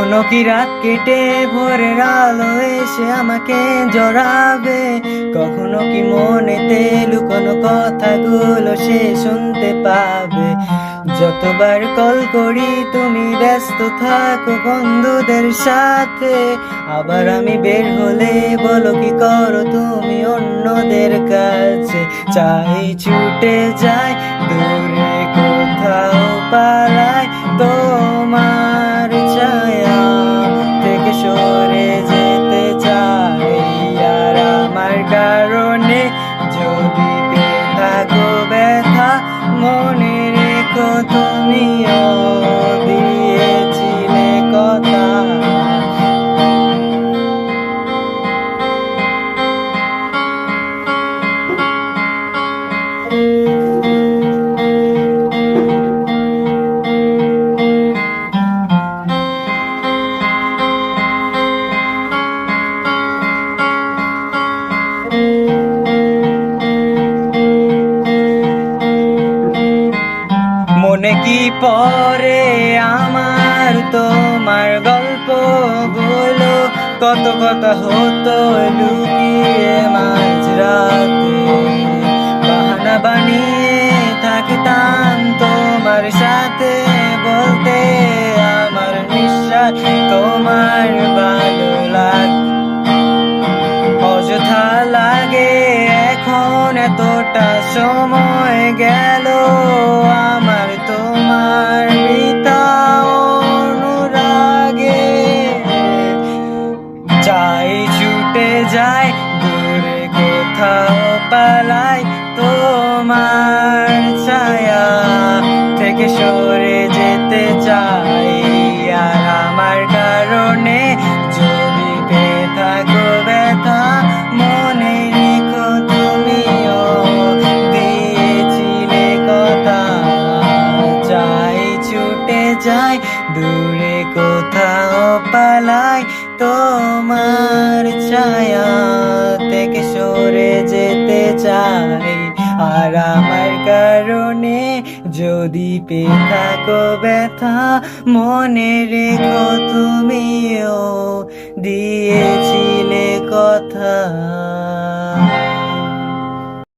কখনো কি রাত কেটে ভোরের আলো এসে আমাকে জড়াবে, কখনো কি মনেতে লুকোনো কথাগুলো সে শুনতে পাবে। যতবার কল করি তুমি ব্যস্ত থাকো বন্ধুদের সাথে, আবার আমি বের হলে বলো কি করো তুমি অন্যদের কাছে। চাই ছুটে যায় দূরে কোথাও পালাই, তোমার ছায়া থেকে সরে যেতে চাই। আর আমার কারণে যদি পেয়ে থাকো ব্যথা, মনে রেখো তুমিও দিয়েছিলে কথা। মনে কি পড়ে আমার তোমার গল্পগুলো, কত কথা হতো লুকিয়ে মাঝরাতে। বাহানা বানিয়ে থাকতাম তোমার সাথে, বলতে আমার নিঃশ্বাস তোমার ভালো লাগে। অযথা লাগে এখন এতটা সময় গেল আমার তোমার পিতা অনুরাগে। চাই ছুটে যাই দূরে কোথাও পালাই, তোমার ছায়া থেকে সরে যেতে চাই। আর আমার কারণে যদি পেয়ে থাকো ব্যথা, মনে রেখো তুমিও দিয়েছিলে কথা। চাই ছুটে যাই দূরে কোথাও পালাই, তোমার ছায়া থেকে সরে যেতে চাই। আর আমার কারণে যদি পেয়ে থাকো ব্যথা, মনে রেখো তুমিও দিয়েছিলে কথা।